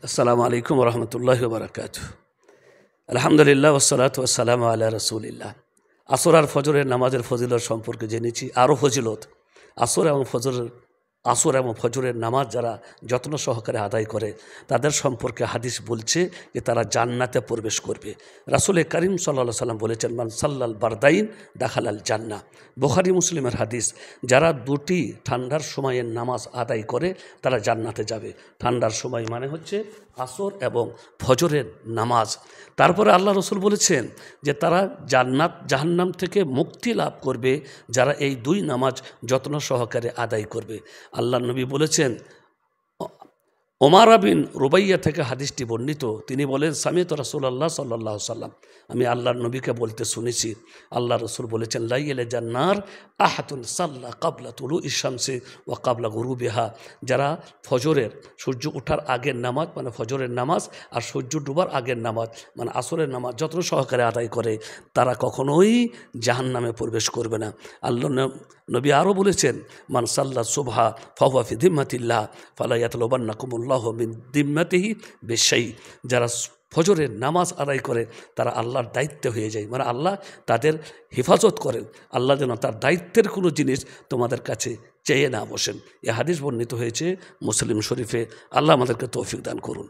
আসসালামু আলাইকুম রহমতুল্লাহ বারাকাত। আলহামদুলিল্লাহ ওয়াসসালাতু ওয়াসসালামু আলা রাসূলিল্লাহ। আসর আর ফজরের নামাজের ফজিলত সম্পর্কে জেনেছি। আরও ফজিলত আসর এবং ফজরের নামাজ যারা যত্ন সহকারে আদায় করে তাদের সম্পর্কে হাদিস বলছে যে তারা জান্নাতে প্রবেশ করবে। রাসূল করিম সাল্লাল্লাহু আলাইহি সাল্লাম বলেছেন, মান সাল্লাল বারদাইন দাখালাল জান্নাহ। বুখারী মুসলিমের হাদিস। যারা দুটি ঠান্ডার সময়ের নামাজ আদায় করে তারা জান্নাতে যাবে। ঠান্ডার সময় মানে হচ্ছে আসর এবং ফজরের নামাজ। তারপরে আল্লাহ রসুল বলেছেন যে তারা জাহান্নাম থেকে মুক্তি লাভ করবে যারা এই দুই নামাজ যত্ন সহকারে আদায় করবে। আল্লাহ নবী বলেছেন, ওমর বিন রুবাইয়া থেকে হাদিসটি বর্ণিত, তিনি বলেন, সামিত রাসূলুল্লাহ সাল্লাল্লাহু আলাইহি সাল্লাম, আমি আল্লাহর নবীকে বলতে শুনেছি, আল্লাহ রসুল বলেছেন, লাইয়ালে জান্নার আহাতুন সাল্লা কাবলা তুলু ইশামসি ওয়া কাবলা গুরুবিহা। যারা ফজরের সূর্য ওঠার আগের নামাজ মানে ফজরের নামাজ আর সূর্য ডুবার আগের নামাজ মানে আসরের নামাজ যত্ন সহকারে আদায় করে তারা কখনোই জাহান্নামে প্রবেশ করবে না। আল্লাহ নবী আরও বলেছেন, মান সাল্লা সুবহা ফাহুয়া ফি দিম্মাতিল্লাহ ফালা ইয়াতলুবান্নাকুমুল্লাহ মিন দিম্মাতিহি বিশাই। যারা ফজরের নামাজ আদায় করে তারা আল্লাহর দায়িত্বে হয়ে যায়, মানে আল্লাহ তাদের হেফাজত করেন। আল্লাহ যেন তার দায়িত্বের কোনো জিনিস তোমাদের কাছে চেয়ে না বসেন। এ হাদিস বর্ণিত হয়েছে মুসলিম শরীফে। আল্লাহ আমাদেরকে তৌফিক দান করুন।